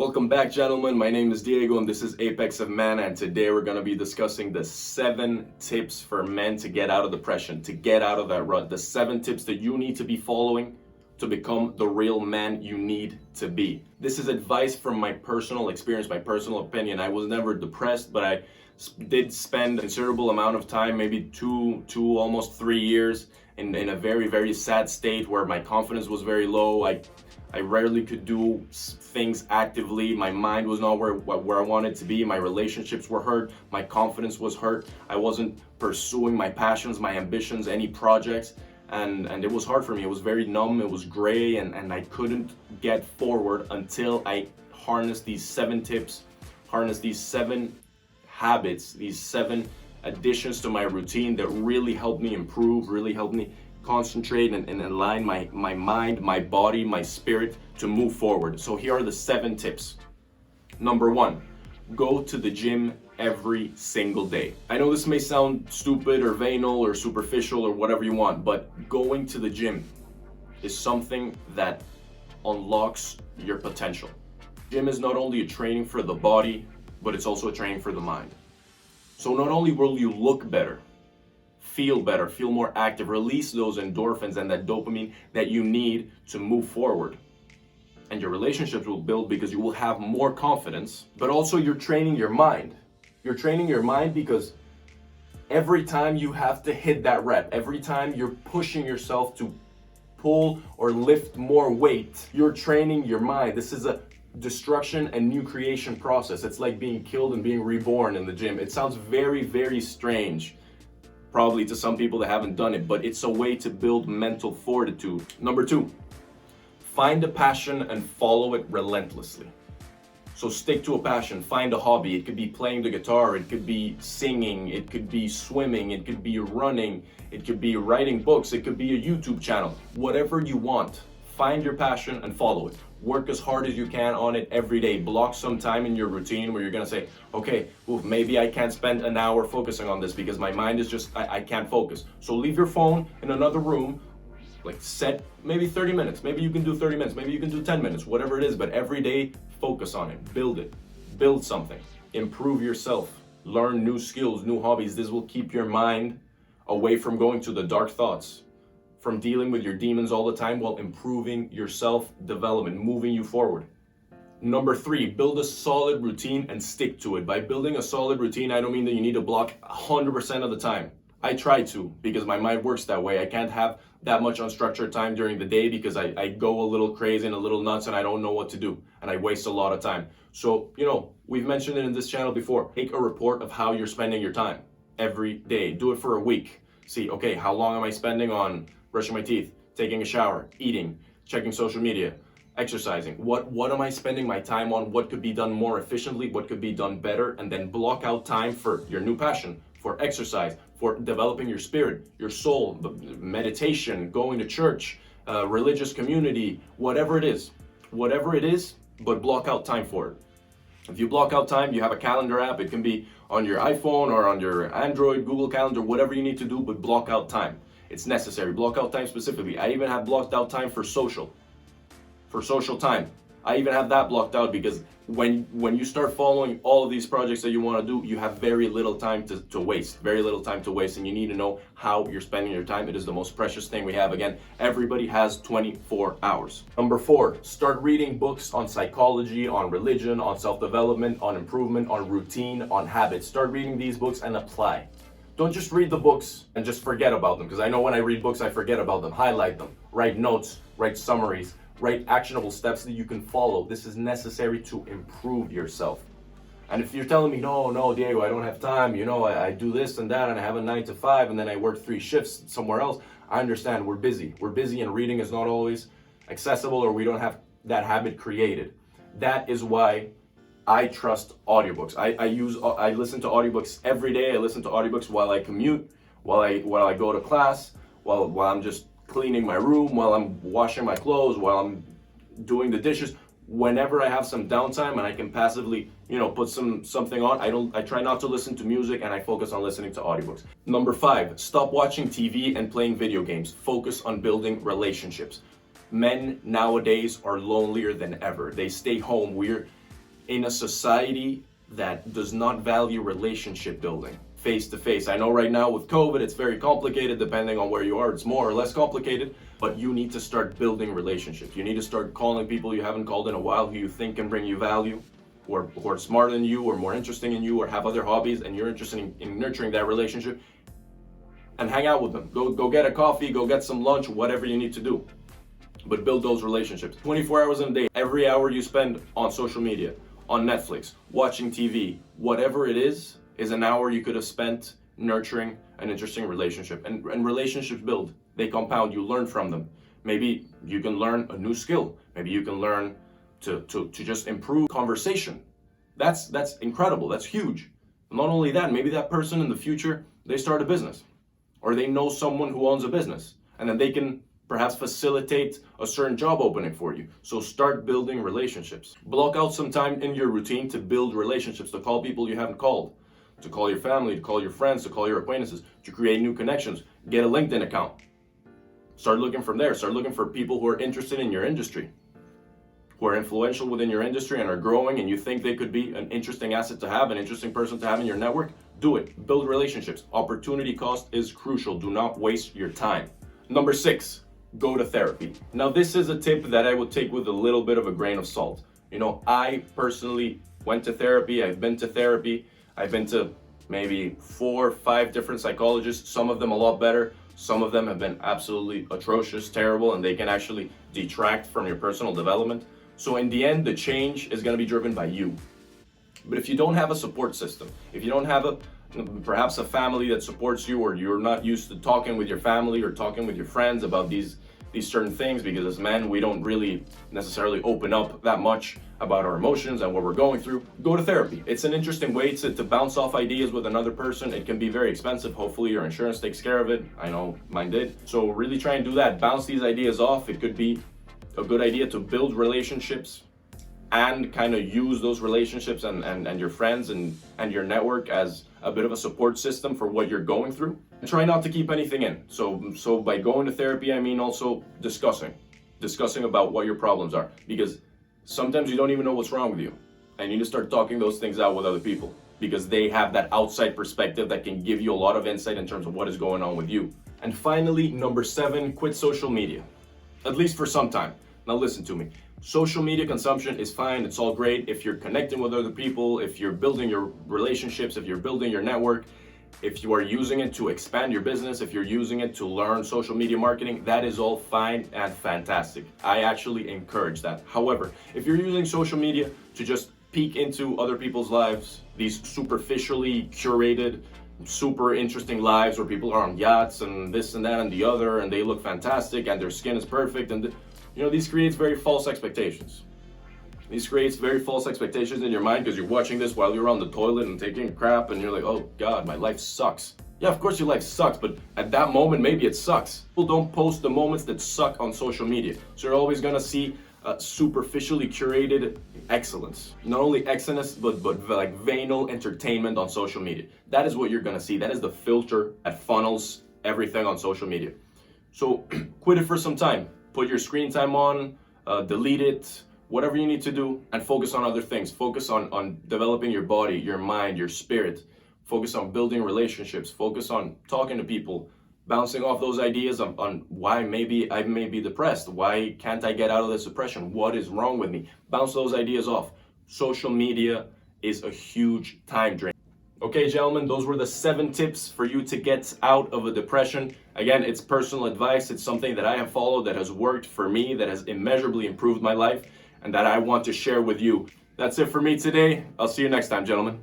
Welcome back, gentlemen. My name is Diego and this is Apex of Man, and today we're going to be discussing the 7 tips for men to get out of depression, to get out of that rut. The 7 tips that you need to be following to become the real man you need to be. This is advice from my personal experience, my personal opinion. I was never depressed, but I did spend a considerable amount of time, maybe two, almost 3 years in a very, very sad state where my confidence was very low. I rarely could do things actively. My mind was not where I wanted to be. My relationships were hurt. My confidence was hurt. I wasn't pursuing my passions, my ambitions, any projects. And it was hard for me. It was very numb. It was gray, and I couldn't get forward until I harnessed these 7 tips, harnessed these 7 habits, these 7 additions to my routine that really helped me improve, really helped me concentrate and align my mind, my body, my spirit to move forward. So here are the 7 tips. Number 1, go to the gym every single day. I know this may sound stupid or banal or superficial or whatever you want, but going to the gym is something that unlocks your potential. Gym is not only a training for the body, but it's also a training for the mind. So not only will you look better, feel better, feel more active, release those endorphins and that dopamine that you need to move forward. And your relationships will build because you will have more confidence, but also you're training your mind. You're training your mind because every time you have to hit that rep, every time you're pushing yourself to pull or lift more weight, you're training your mind. This is a destruction and new creation process. It's like being killed and being reborn in the gym. It sounds very, very strange, probably to some people that haven't done it, but it's a way to build mental fortitude. Number 2, find a passion and follow it relentlessly. So stick to a passion, find a hobby. It could be playing the guitar, it could be singing, it could be swimming, it could be running, it could be writing books, it could be a YouTube channel. Whatever you want, find your passion and follow it. Work as hard as you can on it every day. Block some time in your routine where you're gonna say, okay, maybe I can't spend an hour focusing on this because my mind is just, I can't focus. So leave your phone in another room, like set maybe 30 minutes. Maybe you can do 30 minutes, maybe you can do 10 minutes, whatever it is, but every day focus on it, build something, improve yourself, learn new skills, new hobbies. This will keep your mind away from going to the dark thoughts, from dealing with your demons all the time, while improving your self-development, moving you forward. Number 3, build a solid routine and stick to it. By building a solid routine, I don't mean that you need to block 100% of the time. I try to, because my mind works that way. I can't have that much unstructured time during the day because I go a little crazy and a little nuts and I don't know what to do and I waste a lot of time. So, we've mentioned it in this channel before. Take a report of how you're spending your time every day. Do it for a week. See, okay, how long am I spending on brushing my teeth, taking a shower, eating, checking social media, exercising? What am I spending my time on? What could be done more efficiently? What could be done better? And then block out time for your new passion, for exercise, for developing your spirit, your soul, meditation, going to church, religious community, whatever it is, but block out time for it. If you block out time, you have a calendar app. It can be on your iPhone or on your Android, Google Calendar, whatever you need to do, but block out time. It's necessary. Block out time specifically. I even have blocked out time for social time. I even have that blocked out because when you start following all of these projects that you want to do, you have very little time to waste, and you need to know how you're spending your time. It is the most precious thing we have. Again, everybody has 24 hours. Number 4, start reading books on psychology, on religion, on self-development, on improvement, on routine, on habits. Start reading these books and apply. Don't just read the books and just forget about them, because I know when I read books, I forget about them. Highlight them, write notes, write summaries, write actionable steps that you can follow. This is necessary to improve yourself. And if you're telling me, no, Diego, I don't have time, I do this and that, and I have a 9 to 5, and then I work 3 shifts somewhere else. I understand we're busy, and reading is not always accessible, or we don't have that habit created. That is why I trust audiobooks. I listen to audiobooks every day. I listen to audiobooks while I commute, while I go to class, while I'm just cleaning my room, while I'm washing my clothes, while I'm doing the dishes. Whenever I have some downtime and I can passively, put something on, I try not to listen to music, and I focus on listening to audiobooks. Number 5, stop watching TV and playing video games. Focus on building relationships. Men nowadays are lonelier than ever. They stay home. in a society that does not value relationship building face to face. I know right now with COVID, it's very complicated depending on where you are. It's more or less complicated, but you need to start building relationships. You need to start calling people you haven't called in a while who you think can bring you value, who are smarter than you or more interesting in you or have other hobbies and you're interested in nurturing that relationship, and hang out with them. Go get a coffee, go get some lunch, whatever you need to do. But build those relationships. 24 hours in a day, every hour you spend on social media, on Netflix, watching TV, whatever it is an hour you could have spent nurturing an interesting relationship. And relationships build, they compound, you learn from them. Maybe you can learn a new skill. Maybe you can learn to just improve conversation. That's incredible, that's huge. Not only that, maybe that person in the future, they start a business or they know someone who owns a business and then they can perhaps facilitate a certain job opening for you. So start building relationships. Block out some time in your routine to build relationships, to call people you haven't called, to call your family, to call your friends, to call your acquaintances, to create new connections. Get a LinkedIn account. Start looking from there. Start looking for people who are interested in your industry, who are influential within your industry and are growing and you think they could be an interesting asset to have, an interesting person to have in your network. Do it. Build relationships. Opportunity cost is crucial. Do not waste your time. Number 6, go to therapy. Now, this is a tip that I would take with a little bit of a grain of salt. You know, I personally went to therapy. I've been to therapy. I've been to maybe 4 or 5 different psychologists, some of them a lot better. Some of them have been absolutely atrocious, terrible, and they can actually detract from your personal development. So in the end, the change is going to be driven by you. But if you don't have a support system, if you don't have perhaps a family that supports you, or you're not used to talking with your family or talking with your friends about these certain things, because as men, we don't really necessarily open up that much about our emotions and what we're going through, go to therapy. It's an interesting way to bounce off ideas with another person. It can be very expensive. Hopefully your insurance takes care of it. I know mine did. So really try and do that. Bounce these ideas off. It could be a good idea to build relationships and kind of use those relationships and your friends and your network as a bit of a support system for what you're going through. And try not to keep anything in. So by going to therapy, I mean also discussing about what your problems are, because sometimes you don't even know what's wrong with you. And you need to start talking those things out with other people because they have that outside perspective that can give you a lot of insight in terms of what is going on with you. And finally, number 7, quit social media, at least for some time. Now listen to me. Social media consumption is fine. It's all great if you're connecting with other people, if you're building your relationships, if you're building your network, if you are using it to expand your business, if you're using it to learn social media marketing, that is all fine and fantastic. I actually encourage that. However, if you're using social media to just peek into other people's lives, these superficially curated, super interesting lives where people are on yachts and this and that and the other, and they look fantastic and their skin is perfect, and these creates very false expectations. These creates very false expectations in your mind because you're watching this while you're on the toilet and taking a crap and you're like, oh God, my life sucks. Yeah, of course your life sucks, but at that moment, maybe it sucks. People don't post the moments that suck on social media. So you're always gonna see superficially curated excellence. Not only excellence, but like venal entertainment on social media. That is what you're gonna see. That is the filter that funnels everything on social media. So quit it for some time. Put your screen time on, delete it, whatever you need to do, and focus on other things. Focus on developing your body, your mind, your spirit. Focus on building relationships. Focus on talking to people, bouncing off those ideas on why maybe I may be depressed. Why can't I get out of this depression? What is wrong with me? Bounce those ideas off. Social media is a huge time drain. Okay, gentlemen, those were the 7 tips for you to get out of a depression. Again, it's personal advice. It's something that I have followed that has worked for me, that has immeasurably improved my life, and that I want to share with you. That's it for me today. I'll see you next time, gentlemen.